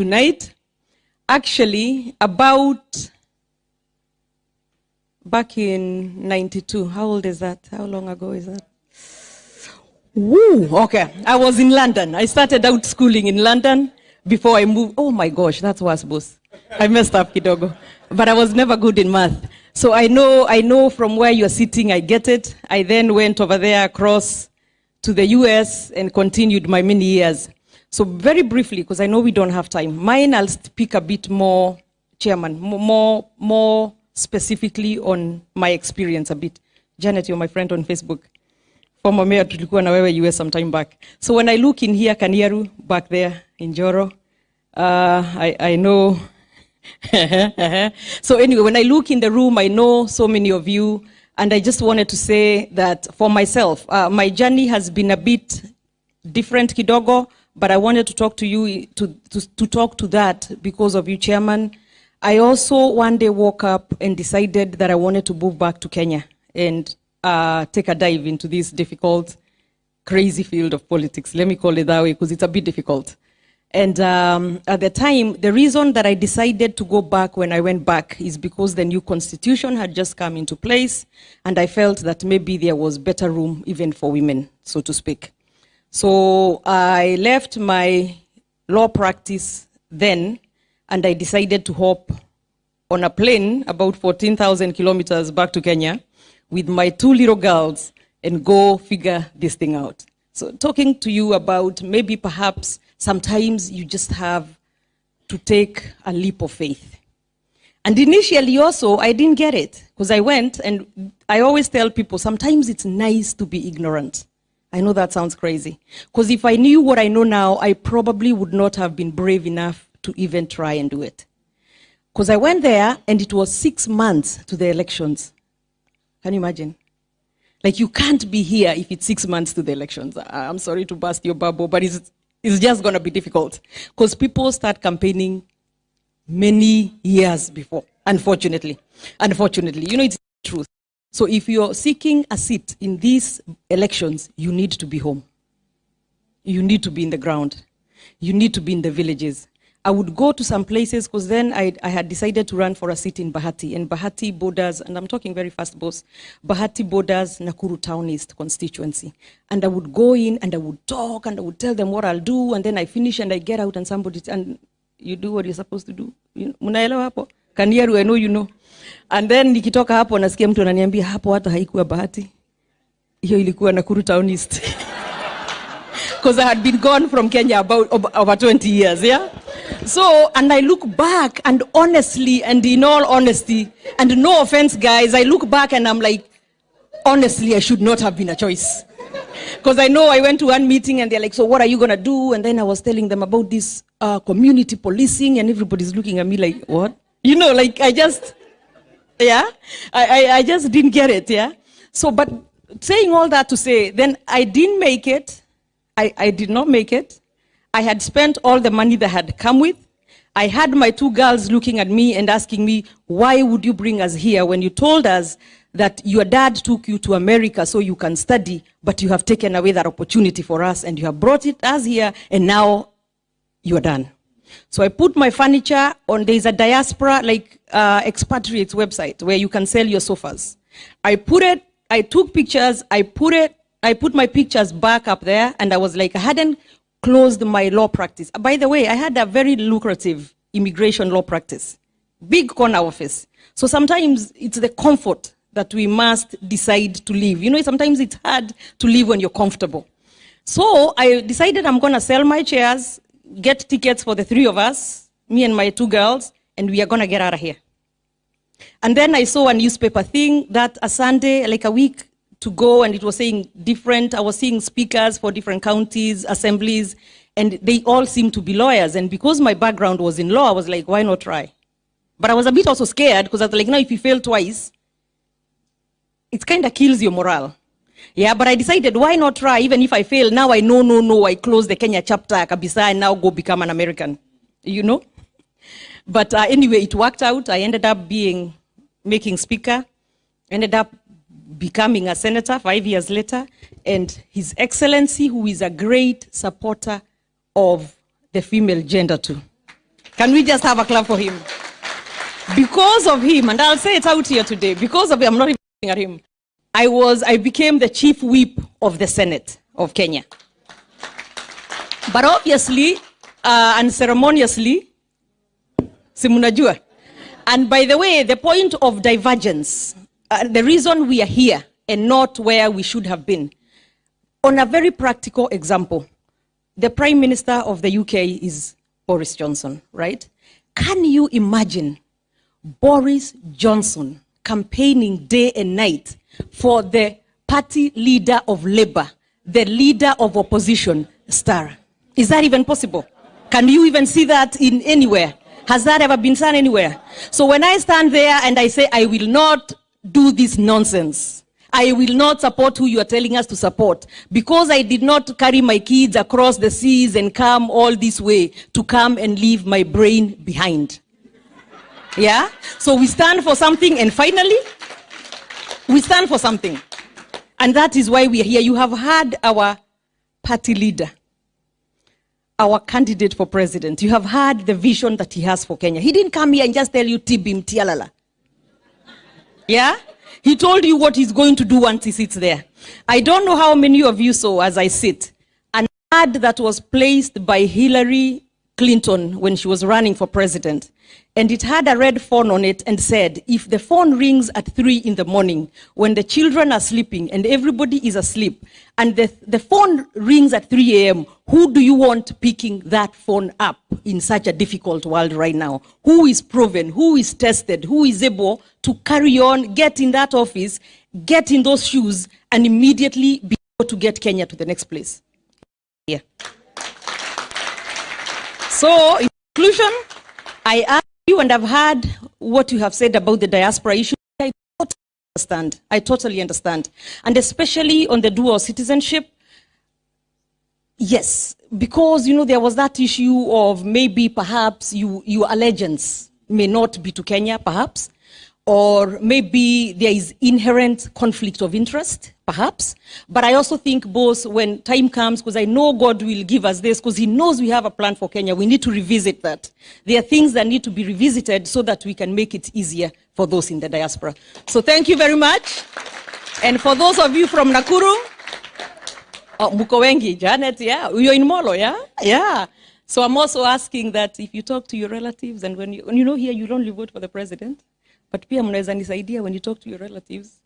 tonight. Actually, about back in 92. How old is that? How long ago is that? Woo! Okay. I was in London. I started out schooling in London before I moved. Oh my gosh, that's worse, boss. I messed up kidogo. But I was never good in math. So I know from where you're sitting, I get it. I then went over there across to the US and continued my many years. So very briefly, because I know we don't have time, mine I'll speak a bit more, Chairman, more specifically on my experience a bit. Janet, you're my friend on Facebook. Former mayor tulikuwa na wewe US some time back. So when I look in here, Kanyaru, back there in Joro, I know. So anyway, when I look in the room, I know so many of you, and I just wanted to say that for myself, my journey has been a bit different kidogo, but I wanted to talk to you, to talk to that because of you, Chairman. I also one day woke up and decided that I wanted to move back to Kenya and take a dive into this difficult, crazy field of politics. Let me call it that way because it's a bit difficult. And at the time, the reason that I decided to go back when I went back is because the new constitution had just come into place, and I felt that maybe there was better room even for women, so to speak. So I left my law practice then, and I decided to hop on a plane about 14,000 kilometers back to Kenya with my 2 little girls and go figure this thing out. So talking to you about maybe perhaps sometimes you just have to take a leap of faith. And initially also, I didn't get it because I went, and I always tell people, sometimes it's nice to be ignorant. I know that sounds crazy. Because if I knew what I know now, I probably would not have been brave enough to even try and do it. Because I went there, and it was 6 months to the elections. Can you imagine? Like, you can't be here if it's 6 months to the elections. I'm sorry to burst your bubble, but it's just going to be difficult. Because people start campaigning many years before, unfortunately. Unfortunately, you know, it's the truth. So if you're seeking a seat in these elections, you need to be home. You need to be in the ground. You need to be in the villages. I would go to some places because then I had decided to run for a seat in Bahati. And Bahati borders, and I'm talking very fast, boss, Bahati borders Nakuru Town East constituency. And I would go in and I would talk and I would tell them what I'll do. And then I finish and I get out and somebody, and you do what you're supposed to do. Munaelewa hapo? Kanyaru, I know you know. And then nikitoka hapo nasikia mtu ananiambia hapo hata haikuwa Bahati. Hiyo ilikuwa Nakuru Town East. Because I had been gone from Kenya about over 20 years, yeah? So, and I look back, and honestly, and in all honesty, and no offense, guys, I look back and I'm like, honestly, I should not have been a choice. Because I know I went to one meeting and they're like, so what are you going to do? And then I was telling them about this community policing, and everybody's looking at me like, what? You know, like I just, yeah, I just didn't get it, yeah? So, but saying all that to say, then I didn't make it. I did not make it. I had spent all the money that had come with. I had my 2 girls looking at me and asking me, why would you bring us here when you told us that your dad took you to America so you can study, but you have taken away that opportunity for us and you have brought us here and now you're done. So I put my furniture on, there's a diaspora, like expatriates website where you can sell your sofas. I took pictures, I put my pictures back up there, and I was like, I hadn't closed my law practice. By the way, I had a very lucrative immigration law practice, big corner office. So sometimes it's the comfort that we must decide to leave. You know, sometimes it's hard to leave when you're comfortable. So I decided I'm going to sell my chairs, get tickets for the 3 of us, me and my 2 girls, and we are going to get out of here. And then I saw a newspaper thing that a Sunday, like a week to go, and it was saying I was seeing speakers for different counties, assemblies, and they all seemed to be lawyers. And because my background was in law, I was like, why not try? But I was a bit also scared because I was like, now if you fail twice, it kind of kills your morale. Yeah, but I decided, why not try? Even if I fail, now I know, no, I close the Kenya chapter, kabisa, and now go become an American, you know? But anyway, it worked out. I ended up making speaker, ended up becoming a senator 5 years later, and His Excellency, who is a great supporter of the female gender too. Can we just have a clap for him? Because of him, and I'll say it out here today, because of him, I'm not even looking at him, I became the chief whip of the Senate of Kenya. But obviously, unceremoniously, simunajua. And by the way, the point of divergence, the reason we are here and not where we should have been, on a very practical example, the Prime Minister of the UK is Boris Johnson, right? Can you imagine Boris Johnson campaigning day and night for the party leader of Labour, the leader of opposition, Star? Is that even possible? Can you even see that in anywhere? Has that ever been done anywhere? So when I stand there and I say, I will not do this nonsense, I will not support who you are telling us to support, because I did not carry my kids across the seas and come all this way to come and leave my brain behind. Yeah? So we stand for something, and finally, we stand for something. And that is why we are here. You have heard our party leader, our candidate for president. You have heard the vision that he has for Kenya. He didn't come here and just tell you tibim tialala. Yeah? He told you what he's going to do once he sits there. I don't know how many of you saw as I sit an ad that was placed by Hillary Clinton when she was running for president. And it had a red phone on it and said, if the phone rings at 3 in the morning, when the children are sleeping and everybody is asleep, and the phone rings at 3 a.m., who do you want picking that phone up in such a difficult world right now? Who is proven, who is tested, who is able to carry on, get in that office, get in those shoes, and immediately be able to get Kenya to the next place? Yeah. So, in conclusion, I ask you, and I've heard what you have said about the diaspora issue. I totally understand. And especially on the dual citizenship, yes, because, you know, there was that issue of maybe perhaps your allegiance may not be to Kenya, perhaps, or maybe there is inherent conflict of interest, perhaps. But I also think both, when time comes, because I know God will give us this, because he knows we have a plan for Kenya, we need to revisit that. There are things that need to be revisited so that we can make it easier for those in the diaspora. So thank you very much. And for those of you from Nakuru, muko wengi, Janet, yeah, you're in Molo, yeah? Yeah. So I'm also asking that if you talk to your relatives, and when you know here, you don't only vote for the president, but pia mnaweza nisaidia when you talk to your relatives,